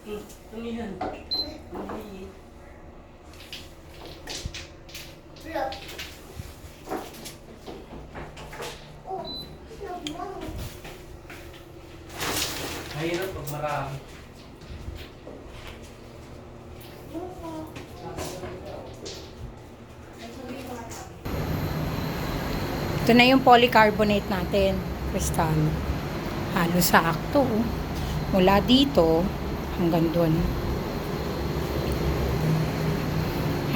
Ano yan? Ano yan? Mahirap pag marami. Ito na yung polycarbonate natin, kristal. Halos sakto. Mula dito hanggang doon.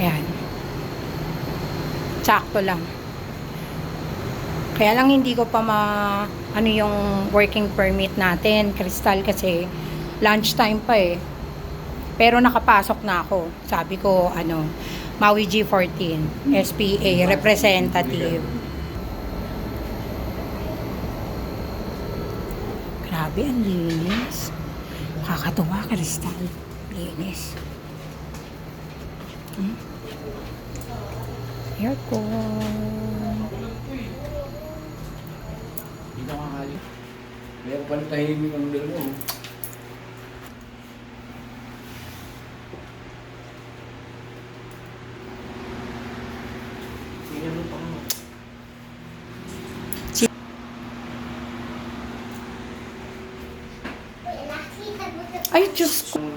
Ayan. Sakto lang. Kaya lang hindi ko pa ano yung working permit natin, kristal, kasi lunchtime pa eh. Pero nakapasok na ako. Sabi ko, Maui G14, SPA, representative. Grabe, ang linis. Kakatuwa, kristal. Linis. Aircon. Hindi na makakali. Meron pa rin tahimik ang dalawa. Tingnan mo pa mo. Ay, Diyos ko.